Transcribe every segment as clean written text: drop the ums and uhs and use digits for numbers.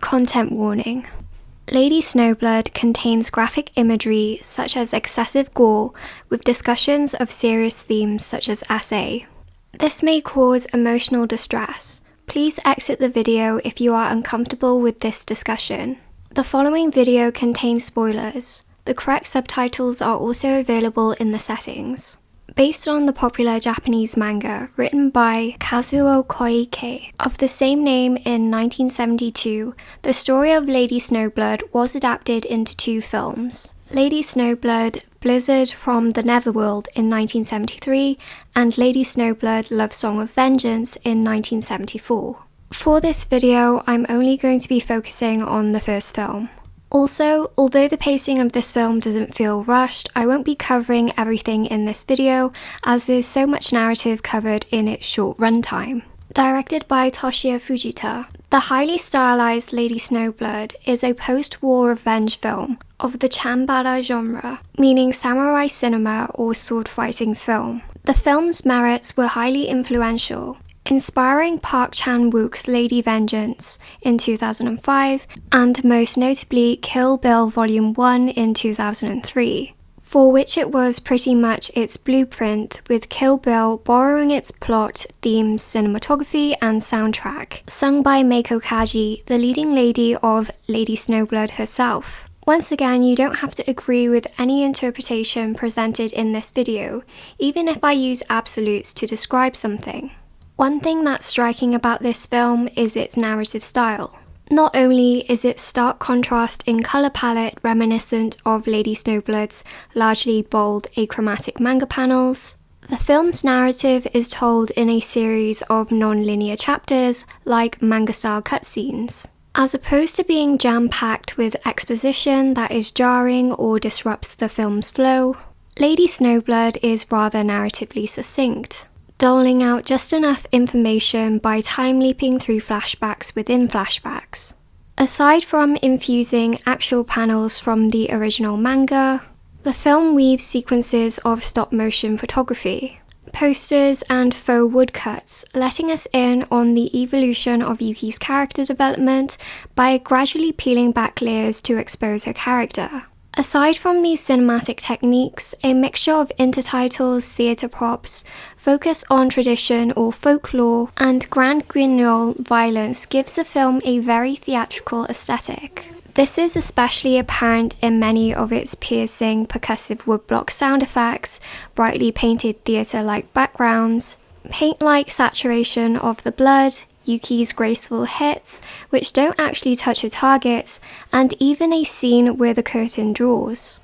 Content warning. Lady Snowblood contains graphic imagery such as excessive gore with discussions of serious themes such as assay. This may cause emotional distress. Please exit the video if you are uncomfortable with this discussion. The following video contains spoilers. The correct subtitles are also available in the settings. Based on the popular Japanese manga written by Kazuo Koike of the same name in 1972, the story of Lady Snowblood was adapted into 2 films. Lady Snowblood, Blizzard from the Netherworld in 1973, and Lady Snowblood, Love Song of Vengeance in 1974. For this video, I'm only going to be focusing on the first film. Also, although the pacing of this film doesn't feel rushed, I won't be covering everything in this video as there's so much narrative covered in its short runtime. Directed by Toshiya Fujita, the highly stylized Lady Snowblood is a post-war revenge film of the Chanbara genre, meaning samurai cinema or sword-fighting film. The film's merits were highly influential, inspiring Park Chan-wook's Lady Vengeance in 2005, and most notably Kill Bill Volume 1 in 2003, for which it was pretty much its blueprint, with Kill Bill borrowing its plot, themes, cinematography, and soundtrack, sung by Meiko Kaji, the leading lady of Lady Snowblood herself. Once again, you don't have to agree with any interpretation presented in this video, even if I use absolutes to describe something. One thing that's striking about this film is its narrative style. Not only is its stark contrast in colour palette reminiscent of Lady Snowblood's largely bold achromatic manga panels, the film's narrative is told in a series of non-linear chapters like manga-style cutscenes. As opposed to being jam-packed with exposition that is jarring or disrupts the film's flow, Lady Snowblood is rather narratively succinct, doling out just enough information by time-leaping through flashbacks within flashbacks. Aside from infusing actual panels from the original manga, the film weaves sequences of stop-motion photography, posters, and faux woodcuts, letting us in on the evolution of Yuki's character development by gradually peeling back layers to expose her character. Aside from these cinematic techniques, a mixture of intertitles, theatre props, focus on tradition or folklore, and grand Guignol violence gives the film a very theatrical aesthetic. This is especially apparent in many of its piercing, percussive woodblock sound effects, brightly painted theatre-like backgrounds, paint-like saturation of the blood, Yuki's graceful hits, which don't actually touch her targets, and even a scene where the curtain draws.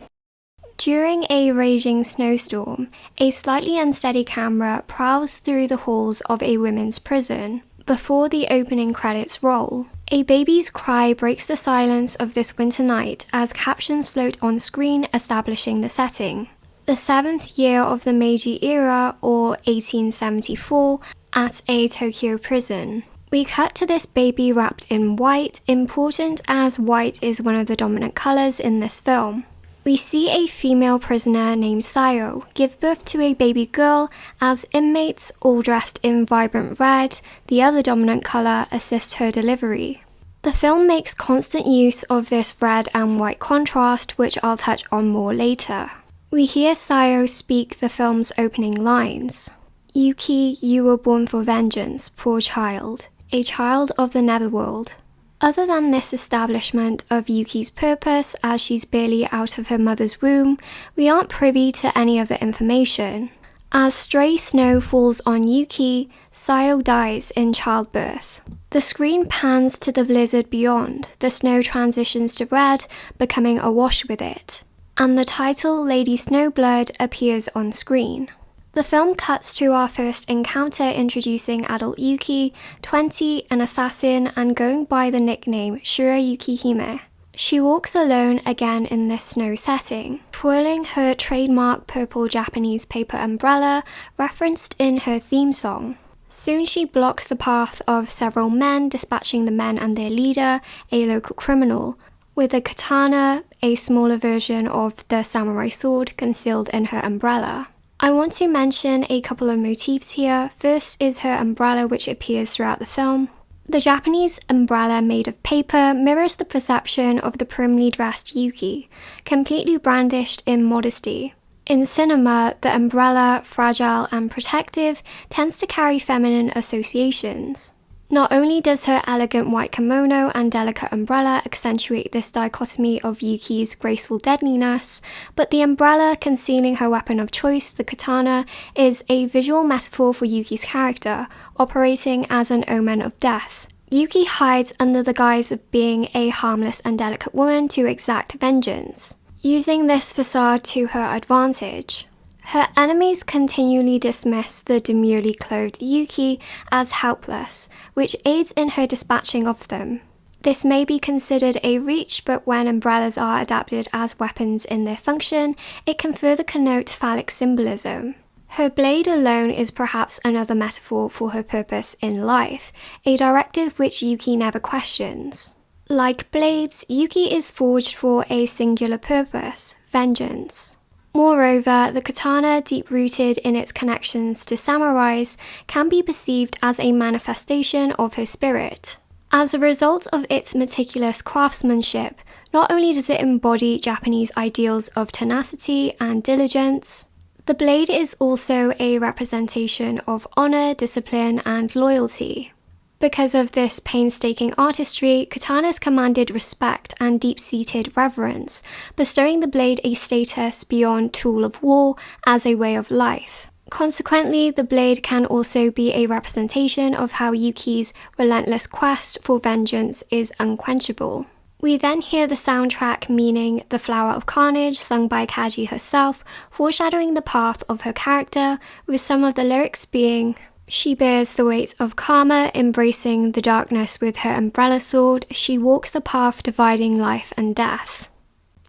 During a raging snowstorm, a slightly unsteady camera prowls through the halls of a women's prison. Before the opening credits roll, a baby's cry breaks the silence of this winter night as captions float on screen establishing the setting. The 7th year of the Meiji era, or 1874, at a Tokyo prison. We cut to this baby wrapped in white, important as white is one of the dominant colours in this film. We see a female prisoner named Sayo give birth to a baby girl as inmates, all dressed in vibrant red, the other dominant colour, assist her delivery. The film makes constant use of this red and white contrast, which I'll touch on more later. We hear Sayo speak the film's opening lines. "Yuki, you were born for vengeance, poor child, a child of the Netherworld." Other than this establishment of Yuki's purpose as she's barely out of her mother's womb, we aren't privy to any other information. As stray snow falls on Yuki, Sayo dies in childbirth. The screen pans to the blizzard beyond, the snow transitions to red, becoming awash with it, and the title Lady Snowblood appears on screen. The film cuts to our first encounter introducing adult Yuki, 20, an assassin, and going by the nickname Shura Yukihime. She walks alone again in this snow setting, twirling her trademark purple Japanese paper umbrella referenced in her theme song. Soon she blocks the path of several men, dispatching the men and their leader, a local criminal, with a katana, a smaller version of the samurai sword, concealed in her umbrella. I want to mention a couple of motifs here. First is her umbrella, which appears throughout the film. The Japanese umbrella made of paper mirrors the perception of the primly dressed Yuki, completely brandished in modesty. In cinema, the umbrella, fragile and protective, tends to carry feminine associations. Not only does her elegant white kimono and delicate umbrella accentuate this dichotomy of Yuki's graceful deadliness, but the umbrella concealing her weapon of choice, the katana, is a visual metaphor for Yuki's character, operating as an omen of death. Yuki hides under the guise of being a harmless and delicate woman to exact vengeance, using this facade to her advantage. Her enemies continually dismiss the demurely clothed Yuki as helpless, which aids in her dispatching of them. This may be considered a reach, but when umbrellas are adapted as weapons in their function, it can further connote phallic symbolism. Her blade alone is perhaps another metaphor for her purpose in life, a directive which Yuki never questions. Like blades, Yuki is forged for a singular purpose, vengeance. Moreover, the katana, deep-rooted in its connections to samurais, can be perceived as a manifestation of her spirit. As a result of its meticulous craftsmanship, not only does it embody Japanese ideals of tenacity and diligence, the blade is also a representation of honor, discipline, and loyalty. Because of this painstaking artistry, katanas commanded respect and deep-seated reverence, bestowing the blade a status beyond tool of war as a way of life. Consequently, the blade can also be a representation of how Yuki's relentless quest for vengeance is unquenchable. We then hear the soundtrack meaning The Flower of Carnage, sung by Kaji herself, foreshadowing the path of her character, with some of the lyrics being, "She bears the weight of karma, embracing the darkness with her umbrella sword. She walks the path dividing life and death."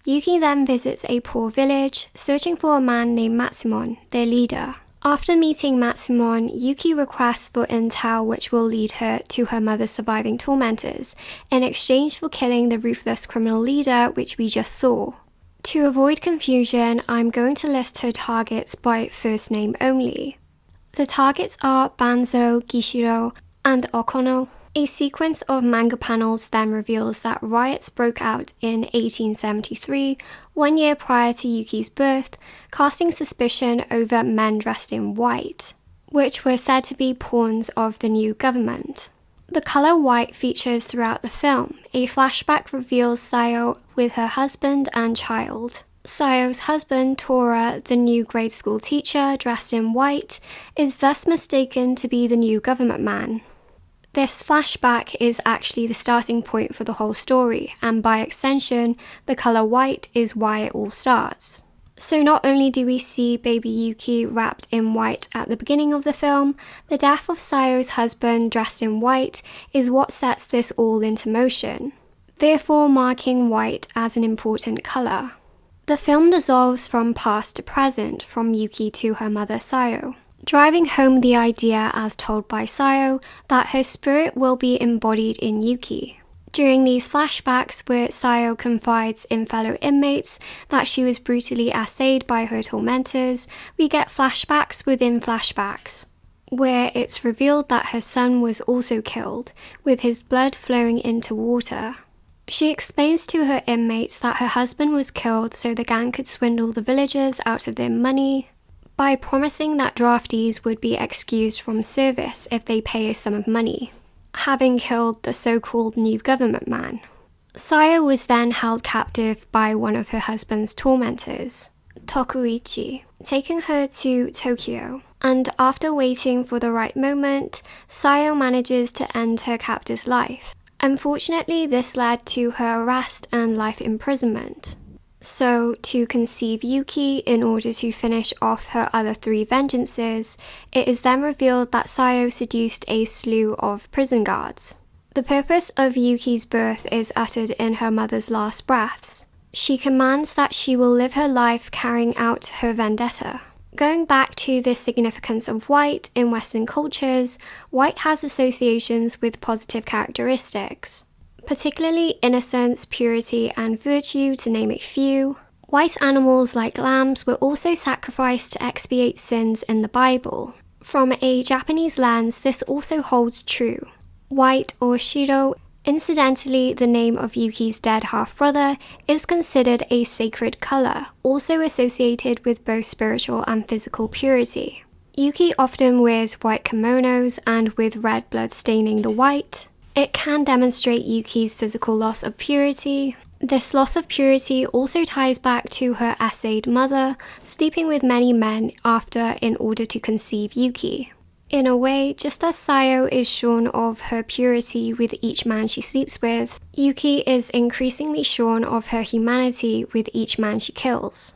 Yuki then visits a poor village, searching for a man named Matsumon, their leader. After meeting Matsumon, Yuki requests for intel which will lead her to her mother's surviving tormentors, in exchange for killing the ruthless criminal leader which we just saw. To avoid confusion, I'm going to list her targets by first name only. The targets are Banzo, Gishiro, and Okono. A sequence of manga panels then reveals that riots broke out in 1873, 1 year prior to Yuki's birth, casting suspicion over men dressed in white, which were said to be pawns of the new government. The color white features throughout the film. A flashback reveals Sayo with her husband and child. Sayo's husband, Tora, the new grade school teacher dressed in white, is thus mistaken to be the new government man. This flashback is actually the starting point for the whole story, and by extension, the color white is why it all starts. So not only do we see baby Yuki wrapped in white at the beginning of the film, the death of Sayo's husband dressed in white is what sets this all into motion, therefore marking white as an important color. The film dissolves from past to present, from Yuki to her mother Sayo, driving home the idea as told by Sayo that her spirit will be embodied in Yuki. During these flashbacks where Sayo confides in fellow inmates that she was brutally assayed by her tormentors, we get flashbacks within flashbacks, where it's revealed that her son was also killed, with his blood flowing into water. She explains to her inmates that her husband was killed so the gang could swindle the villagers out of their money by promising that draftees would be excused from service if they pay a sum of money, having killed the so-called new government man. Sayo was then held captive by one of her husband's tormentors, Tokuichi, taking her to Tokyo, and after waiting for the right moment, Sayo manages to end her captor's life. Unfortunately, this led to her arrest and life imprisonment. So, to conceive Yuki in order to finish off her other 3 vengeances, it is then revealed that Sayo seduced a slew of prison guards. The purpose of Yuki's birth is uttered in her mother's last breaths. She commands that she will live her life carrying out her vendetta. Going back to the significance of white in Western cultures, white has associations with positive characteristics, particularly innocence, purity, and virtue, to name a few. White animals like lambs were also sacrificed to expiate sins in the Bible. From a Japanese lens, this also holds true. White, or Shiro. Incidentally, the name of Yuki's dead half-brother is considered a sacred color, also associated with both spiritual and physical purity. Yuki often wears white kimonos, and with red blood staining the white, it can demonstrate Yuki's physical loss of purity. This loss of purity also ties back to her essayed mother, sleeping with many men after in order to conceive Yuki. In a way, just as Sayo is shorn of her purity with each man she sleeps with, Yuki is increasingly shorn of her humanity with each man she kills.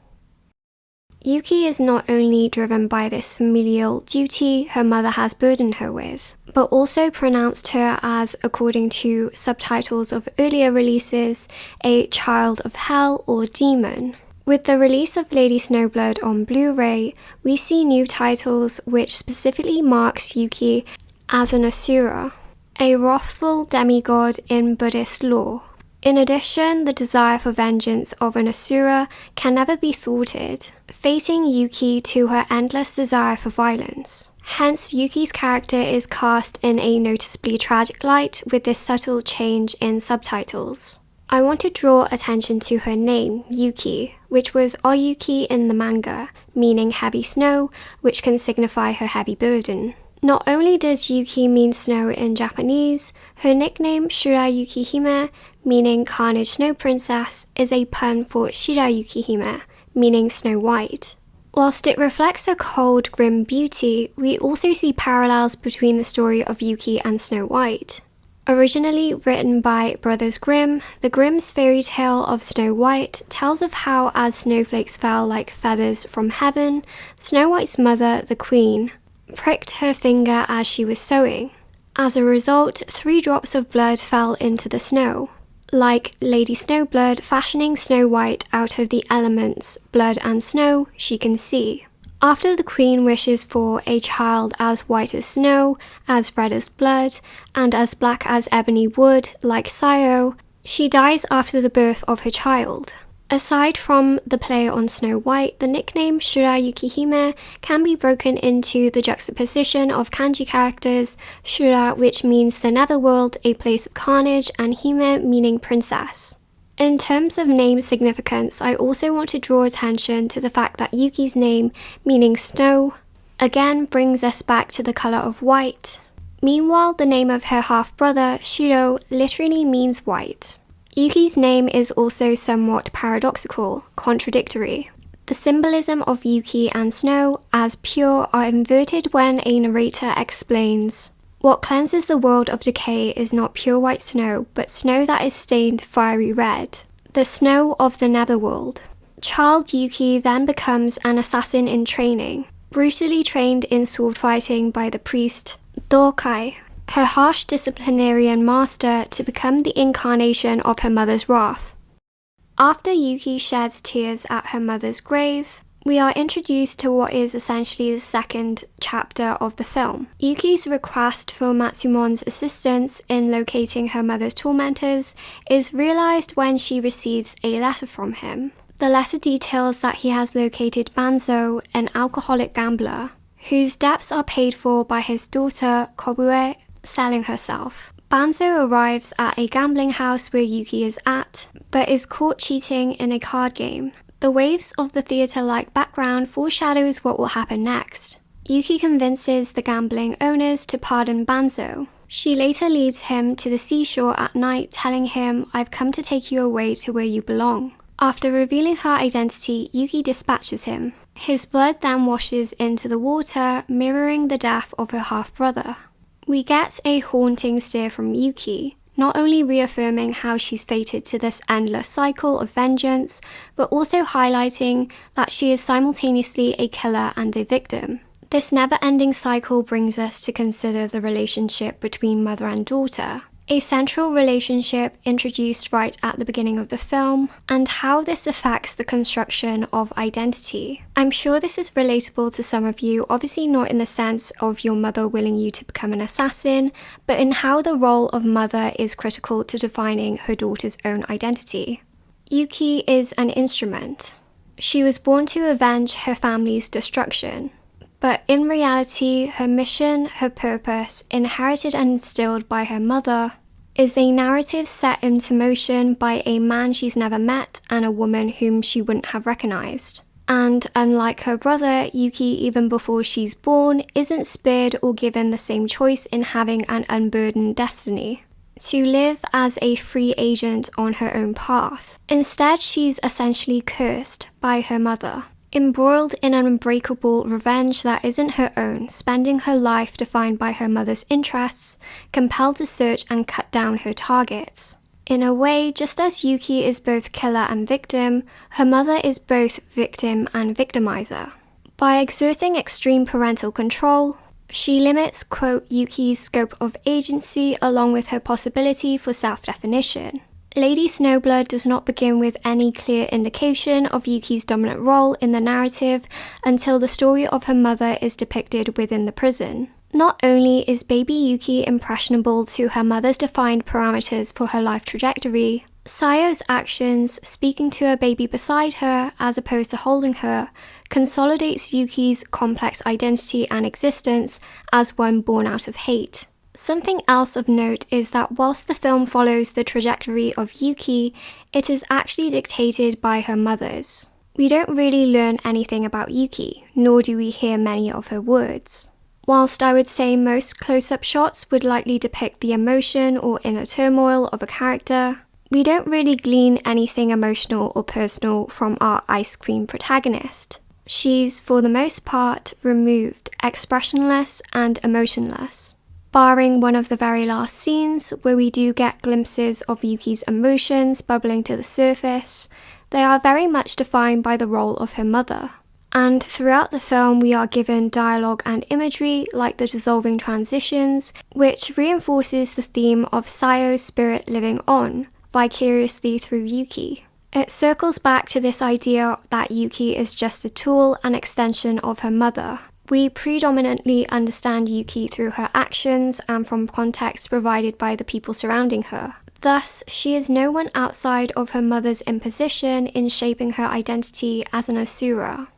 Yuki is not only driven by this familial duty her mother has burdened her with, but also pronounced her as, according to subtitles of earlier releases, a child of hell or demon. With the release of Lady Snowblood on Blu-ray, we see new titles which specifically marks Yuki as an Asura, a wrathful demigod in Buddhist lore. In addition, the desire for vengeance of an Asura can never be thwarted, fating Yuki to her endless desire for violence. Hence, Yuki's character is cast in a noticeably tragic light with this subtle change in subtitles. I want to draw attention to her name, Yuki, which was Oyuki in the manga, meaning heavy snow, which can signify her heavy burden. Not only does Yuki mean snow in Japanese, her nickname Shirayuki Hime, meaning Carnage Snow Princess, is a pun for Shirayuki Hime, meaning Snow White. Whilst it reflects her cold, grim beauty, we also see parallels between the story of Yuki and Snow White. Originally written by Brothers Grimm, the Grimm's fairy tale of Snow White tells of how, as snowflakes fell like feathers from heaven, Snow White's mother, the Queen, pricked her finger as she was sewing. As a result, 3 drops of blood fell into the snow, like Lady Snowblood fashioning Snow White out of the elements blood and snow she can see. After the Queen wishes for a child as white as snow, as red as blood, and as black as ebony wood, like Sayo, she dies after the birth of her child. Aside from the play on Snow White, the nickname Shirayuki Hime can be broken into the juxtaposition of kanji characters, Shura, which means the Netherworld, a place of carnage, and Hime meaning princess. In terms of name significance, I also want to draw attention to the fact that Yuki's name, meaning snow, again brings us back to the colour of white. Meanwhile, the name of her half-brother, Shiro, literally means white. Yuki's name is also somewhat paradoxical, contradictory. The symbolism of Yuki and snow as pure are inverted when a narrator explains, "What cleanses the world of decay is not pure white snow, but snow that is stained fiery red, the snow of the Netherworld." Child Yuki then becomes an assassin in training, brutally trained in sword fighting by the priest Dokai, her harsh disciplinarian master, to become the incarnation of her mother's wrath. After Yuki sheds tears at her mother's grave, we are introduced to what is essentially the second chapter of the film. Yuki's request for Matsumon's assistance in locating her mother's tormentors is realized when she receives a letter from him. The letter details that he has located Banzo, an alcoholic gambler, whose debts are paid for by his daughter Kobue selling herself. Banzo arrives at a gambling house where Yuki is at, but is caught cheating in a card game. The waves of the theatre-like background foreshadows what will happen next. Yuki convinces the gambling owners to pardon Banzo. She later leads him to the seashore at night, telling him, "I've come to take you away to where you belong." After revealing her identity, Yuki dispatches him. His blood then washes into the water, mirroring the death of her half-brother. We get a haunting stare from Yuki, not only reaffirming how she's fated to this endless cycle of vengeance, but also highlighting that she is simultaneously a killer and a victim. This never-ending cycle brings us to consider the relationship between mother and daughter, a central relationship introduced right at the beginning of the film, and how this affects the construction of identity. I'm sure this is relatable to some of you, obviously not in the sense of your mother willing you to become an assassin, but in how the role of mother is critical to defining her daughter's own identity. Yuki is an instrument. She was born to avenge her family's destruction, But in reality, her mission, her purpose, inherited and instilled by her mother, is a narrative set into motion by a man she's never met and a woman whom she wouldn't have recognized. And unlike her brother, Yuki, even before she's born, isn't spared or given the same choice in having an unburdened destiny to live as a free agent on her own path. Instead, she's essentially cursed by her mother, embroiled in an unbreakable revenge that isn't her own, spending her life defined by her mother's interests, compelled to search and cut down her targets. In a way, just as Yuki is both killer and victim, her mother is both victim and victimizer. By exerting extreme parental control, she limits, quote, Yuki's scope of agency along with her possibility for self-definition. Lady Snowblood does not begin with any clear indication of Yuki's dominant role in the narrative until the story of her mother is depicted within the prison. Not only is baby Yuki impressionable to her mother's defined parameters for her life trajectory, Sayo's actions, speaking to her baby beside her as opposed to holding her, consolidates Yuki's complex identity and existence as one born out of hate. Something else of note is that whilst the film follows the trajectory of Yuki, it is actually dictated by her mother's. We don't really learn anything about Yuki, nor do we hear many of her words. Whilst I would say most close-up shots would likely depict the emotion or inner turmoil of a character, we don't really glean anything emotional or personal from our ice cream protagonist. She's, for the most part, removed, expressionless and emotionless. Barring one of the very last scenes, where we do get glimpses of Yuki's emotions bubbling to the surface, they are very much defined by the role of her mother. And throughout the film, we are given dialogue and imagery like the dissolving transitions, which reinforces the theme of Sayo's spirit living on, vicariously through Yuki. It circles back to this idea that Yuki is just a tool and extension of her mother. We predominantly understand Yuki through her actions and from context provided by the people surrounding her. Thus, she is no one outside of her mother's imposition in shaping her identity as an Asura.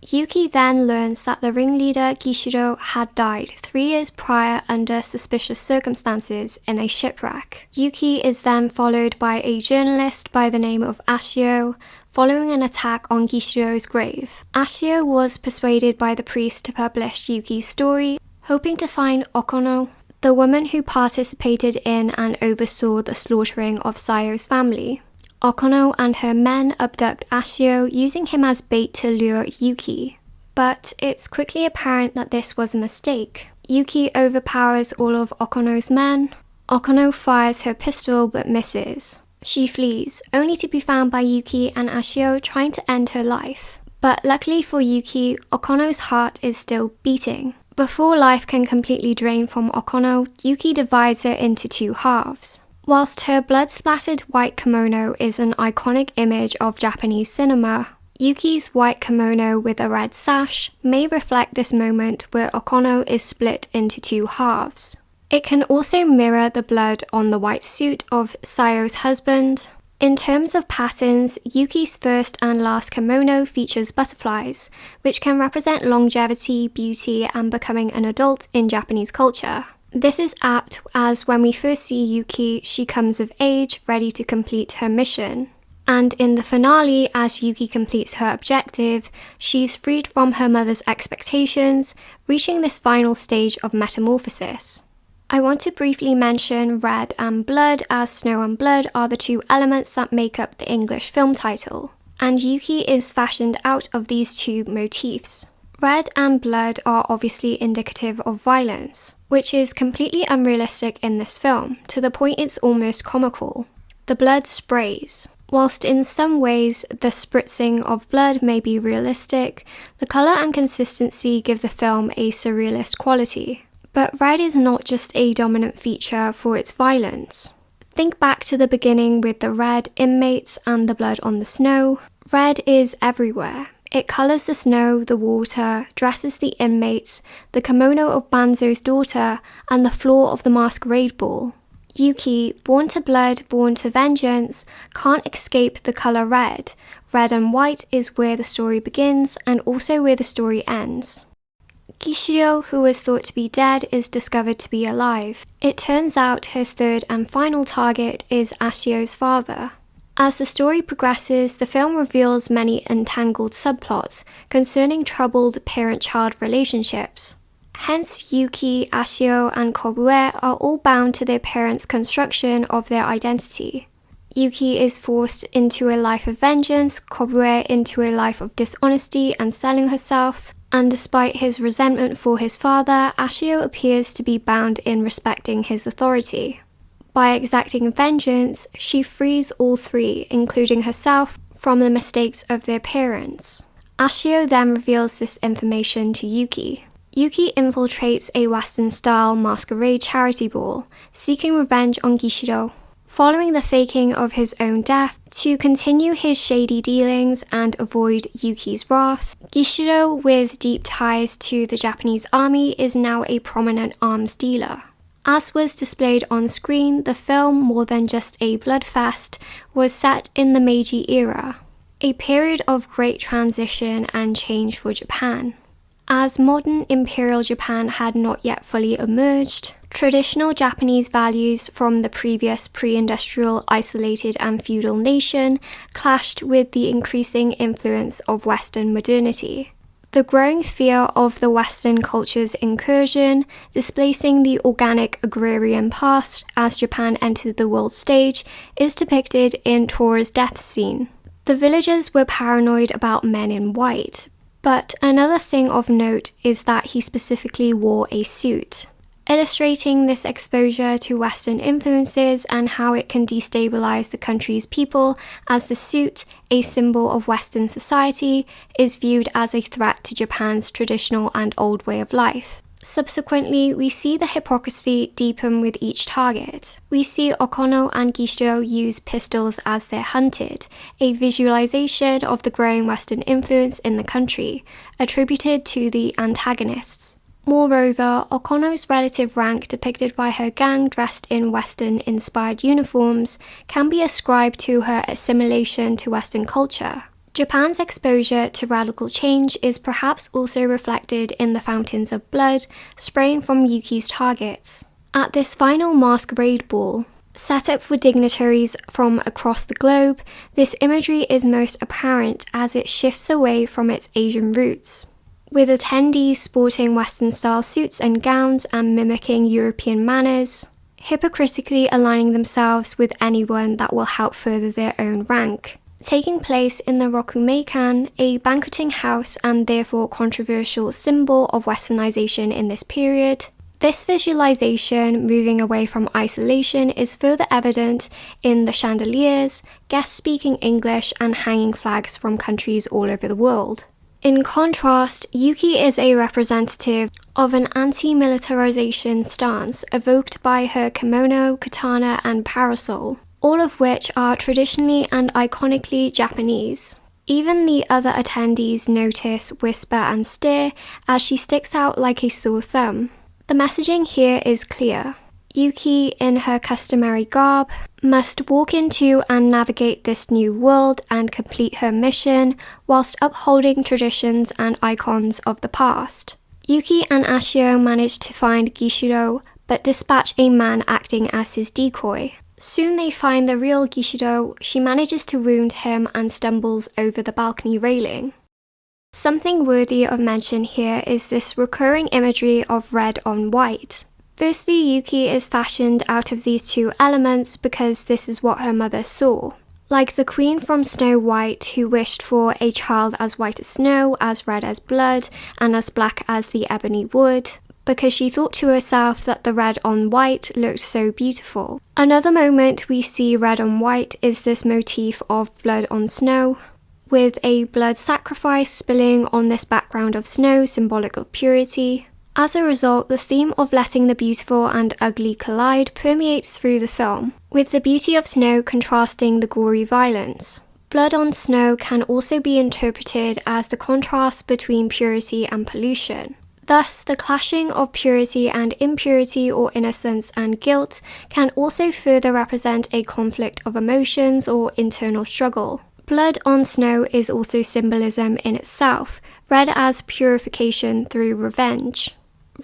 Yuki then learns that the ringleader Gishiro had died 3 years prior under suspicious circumstances in a shipwreck. Yuki is then followed by a journalist by the name of Ashio, following an attack on Gishiro's grave. Ashio was persuaded by the priest to publish Yuki's story, hoping to find Okono, the woman who participated in and oversaw the slaughtering of Sayo's family. Okono and her men abduct Ashio, using him as bait to lure Yuki. But it's quickly apparent that this was a mistake. Yuki overpowers all of Okono's men. Okono fires her pistol but misses. She flees, only to be found by Yuki and Ashio trying to end her life. But luckily for Yuki, Okono's heart is still beating. Before life can completely drain from Okono, Yuki divides her into 2 halves. Whilst her blood-splattered white kimono is an iconic image of Japanese cinema, Yuki's white kimono with a red sash may reflect this moment where Okono is split into 2 halves. It can also mirror the blood on the white suit of Sayo's husband. In terms of patterns, Yuki's first and last kimono features butterflies, which can represent longevity, beauty, and becoming an adult in Japanese culture. This is apt as when we first see Yuki, she comes of age, ready to complete her mission. And in the finale, as Yuki completes her objective, she's freed from her mother's expectations, reaching this final stage of metamorphosis. I want to briefly mention red and blood, as snow and blood are the 2 elements that make up the English film title, and Yuki is fashioned out of these 2 motifs. Red and blood are obviously indicative of violence, which is completely unrealistic in this film, to the point it's almost comical. The blood sprays. Whilst in some ways the spritzing of blood may be realistic, the colour and consistency give the film a surrealist quality. But red is not just a dominant feature for its violence. Think back to the beginning with the red inmates and the blood on the snow. Red is everywhere. It colours the snow, the water, dresses the inmates, the kimono of Banzo's daughter, and the floor of the Masquerade Ball. Yuki, born to blood, born to vengeance, can't escape the color red. Red and white is where the story begins and also where the story ends. Gishiro, who was thought to be dead, is discovered to be alive. It turns out her third and final target is Ashio's father. As the story progresses, the film reveals many entangled subplots concerning troubled parent-child relationships. Hence, Yuki, Ashio, and Kobue are all bound to their parents' construction of their identity. Yuki is forced into a life of vengeance, Kobue into a life of dishonesty and selling herself, and despite his resentment for his father, Ashio appears to be bound in respecting his authority. By exacting vengeance, she frees all three, including herself, from the mistakes of their parents. Ashio then reveals this information to Yuki. Yuki infiltrates a Western-style masquerade charity ball, seeking revenge on Gishiro. Following the faking of his own death, to continue his shady dealings and avoid Yuki's wrath, Gishiro, with deep ties to the Japanese army, is now a prominent arms dealer. As was displayed on screen, the film, more than just a bloodfest, was set in the Meiji era, a period of great transition and change for Japan. As modern Imperial Japan had not yet fully emerged, traditional Japanese values from the previous pre-industrial isolated and feudal nation clashed with the increasing influence of Western modernity. The growing fear of the Western culture's incursion, displacing the organic agrarian past as Japan entered the world stage, is depicted in Tora's death scene. The villagers were paranoid about men in white, but another thing of note is that he specifically wore a suit, illustrating this exposure to Western influences and how it can destabilize the country's people, as the suit, a symbol of Western society, is viewed as a threat to Japan's traditional and old way of life. Subsequently, we see the hypocrisy deepen with each target. We see Okono and Gishiro use pistols as they're hunted, a visualization of the growing Western influence in the country, attributed to the antagonists. Moreover, Okono's relative rank depicted by her gang dressed in Western-inspired uniforms can be ascribed to her assimilation to Western culture. Japan's exposure to radical change is perhaps also reflected in the fountains of blood spraying from Yuki's targets. At this final Masquerade Ball, set up for dignitaries from across the globe, this imagery is most apparent as it shifts away from its Asian roots, with attendees sporting Western-style suits and gowns and mimicking European manners, hypocritically aligning themselves with anyone that will help further their own rank. Taking place in the Rokumeikan, a banqueting house and therefore controversial symbol of westernization in this period, this visualization, moving away from isolation, is further evident in the chandeliers, guests speaking English, and hanging flags from countries all over the world. In contrast, Yuki is a representative of an anti-militarization stance evoked by her kimono, katana, and parasol, all of which are traditionally and iconically Japanese. Even the other attendees notice, whisper, and stare as she sticks out like a sore thumb. The messaging here is clear. Yuki, in her customary garb, must walk into and navigate this new world and complete her mission whilst upholding traditions and icons of the past. Yuki and Ashio manage to find Gishiro, but dispatch a man acting as his decoy. Soon they find the real Gishiro. She manages to wound him and stumbles over the balcony railing. Something worthy of mention here is this recurring imagery of red on white. Firstly, Yuki is fashioned out of these two elements because this is what her mother saw. Like the queen from Snow White, who wished for a child as white as snow, as red as blood, and as black as the ebony wood, because she thought to herself that the red on white looked so beautiful. Another moment we see red on white is this motif of blood on snow, with a blood sacrifice spilling on this background of snow, symbolic of purity. As a result, the theme of letting the beautiful and ugly collide permeates through the film, with the beauty of snow contrasting the gory violence. Blood on snow can also be interpreted as the contrast between purity and pollution. Thus, the clashing of purity and impurity, or innocence and guilt, can also further represent a conflict of emotions or internal struggle. Blood on snow is also symbolism in itself, read as purification through revenge.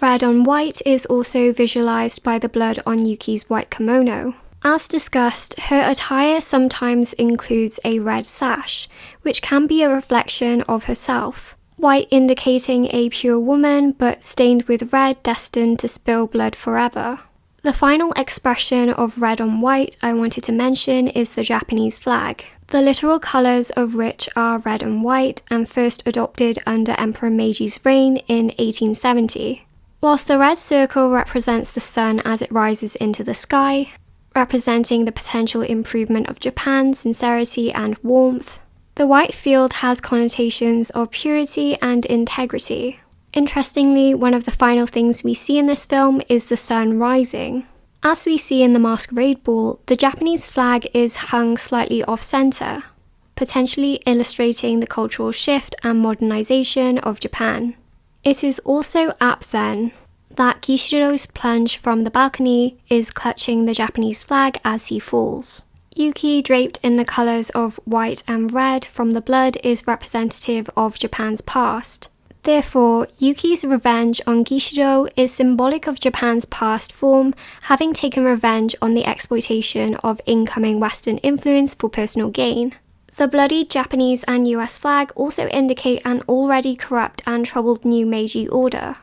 Red on white is also visualized by the blood on Yuki's white kimono. As discussed, her attire sometimes includes a red sash, which can be a reflection of herself. White indicating a pure woman, but stained with red destined to spill blood forever. The final expression of red on white I wanted to mention is the Japanese flag, the literal colours of which are red and white and first adopted under Emperor Meiji's reign in 1870. Whilst the red circle represents the sun as it rises into the sky, representing the potential improvement of Japan's sincerity and warmth, the white field has connotations of purity and integrity. Interestingly, one of the final things we see in this film is the sun rising. As we see in the Masquerade Ball, the Japanese flag is hung slightly off-center, potentially illustrating the cultural shift and modernization of Japan. It is also apt then that Kishiro's plunge from the balcony is clutching the Japanese flag as he falls. Yuki, draped in the colours of white and red from the blood, is representative of Japan's past. Therefore, Yuki's revenge on Kishiro is symbolic of Japan's past form, having taken revenge on the exploitation of incoming Western influence for personal gain. The bloody Japanese and US flag also indicate an already corrupt and troubled new Meiji order.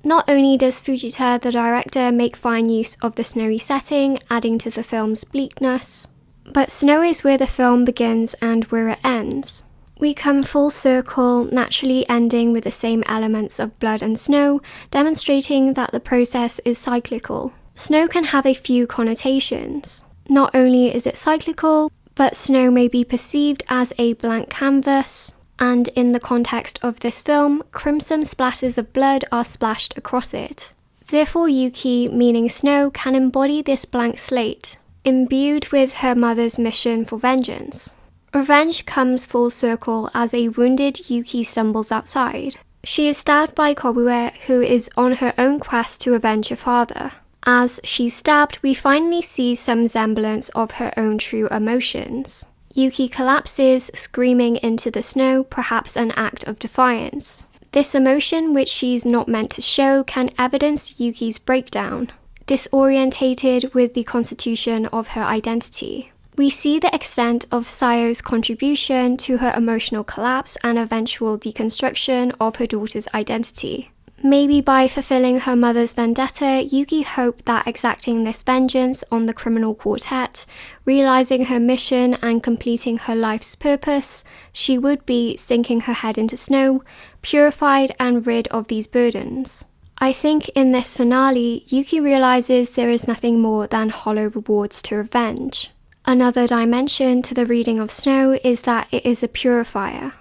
Not only does Fujita, the director, make fine use of the snowy setting, adding to the film's bleakness, but snow is where the film begins and where it ends. We come full circle, naturally ending with the same elements of blood and snow, demonstrating that the process is cyclical. Snow can have a few connotations. Not only is it cyclical, but snow may be perceived as a blank canvas, and in the context of this film, crimson splatters of blood are splashed across it. Therefore, Yuki, meaning snow, can embody this blank slate, imbued with her mother's mission for vengeance. Revenge comes full circle as a wounded Yuki stumbles outside. She is stabbed by Kobue, who is on her own quest to avenge her father. As she's stabbed, we finally see some semblance of her own true emotions. Yuki collapses, screaming into the snow, perhaps an act of defiance. This emotion, which she's not meant to show, can evidence Yuki's breakdown, disorientated with the constitution of her identity. We see the extent of Sayo's contribution to her emotional collapse and eventual deconstruction of her daughter's identity. Maybe by fulfilling her mother's vendetta, Yuki hoped that exacting this vengeance on the criminal quartet, realizing her mission and completing her life's purpose, she would be, sinking her head into snow, purified and rid of these burdens. I think in this finale, Yuki realizes there is nothing more than hollow rewards to revenge. Another dimension to the reading of snow is that it is a purifier.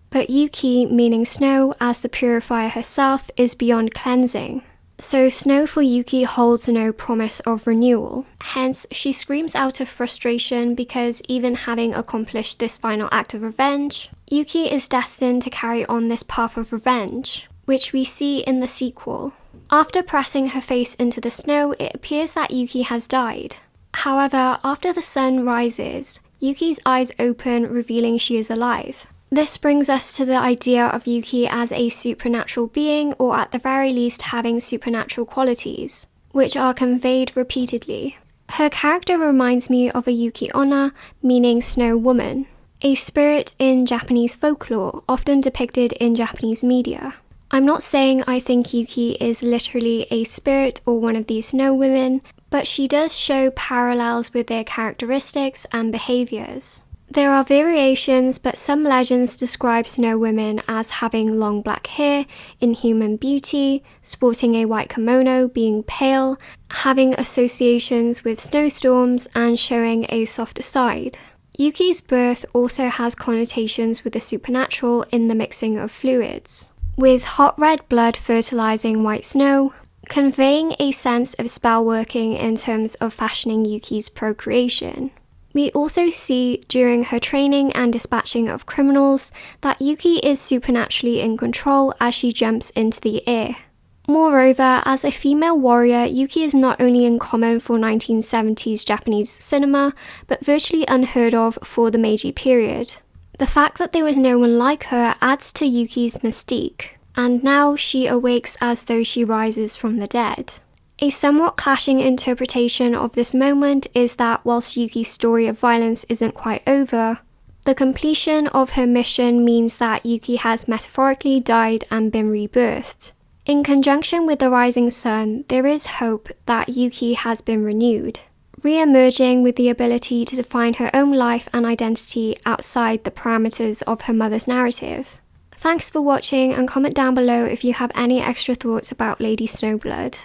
But Yuki, meaning snow, as the purifier herself, is beyond cleansing. So snow for Yuki holds no promise of renewal. Hence, she screams out of frustration because even having accomplished this final act of revenge, Yuki is destined to carry on this path of revenge, which we see in the sequel. After pressing her face into the snow, it appears that Yuki has died. However, after the sun rises, Yuki's eyes open, revealing she is alive. This brings us to the idea of Yuki as a supernatural being, or at the very least having supernatural qualities, which are conveyed repeatedly. Her character reminds me of a Yuki Onna, meaning snow woman, a spirit in Japanese folklore, often depicted in Japanese media. I'm not saying I think Yuki is literally a spirit or one of these snow women, but she does show parallels with their characteristics and behaviors. There are variations, but some legends describe snow women as having long black hair, inhuman beauty, sporting a white kimono, being pale, having associations with snowstorms, and showing a softer side. Yuki's birth also has connotations with the supernatural in the mixing of fluids, with hot red blood fertilizing white snow, conveying a sense of spell working in terms of fashioning Yuki's procreation. We also see, during her training and dispatching of criminals, that Yuki is supernaturally in control as she jumps into the air. Moreover, as a female warrior, Yuki is not only uncommon for 1970s Japanese cinema, but virtually unheard of for the Meiji period. The fact that there was no one like her adds to Yuki's mystique, and now she awakes as though she rises from the dead. A somewhat clashing interpretation of this moment is that whilst Yuki's story of violence isn't quite over, the completion of her mission means that Yuki has metaphorically died and been rebirthed. In conjunction with the rising sun, there is hope that Yuki has been renewed, re-emerging with the ability to define her own life and identity outside the parameters of her mother's narrative. Thanks for watching, and comment down below if you have any extra thoughts about Lady Snowblood.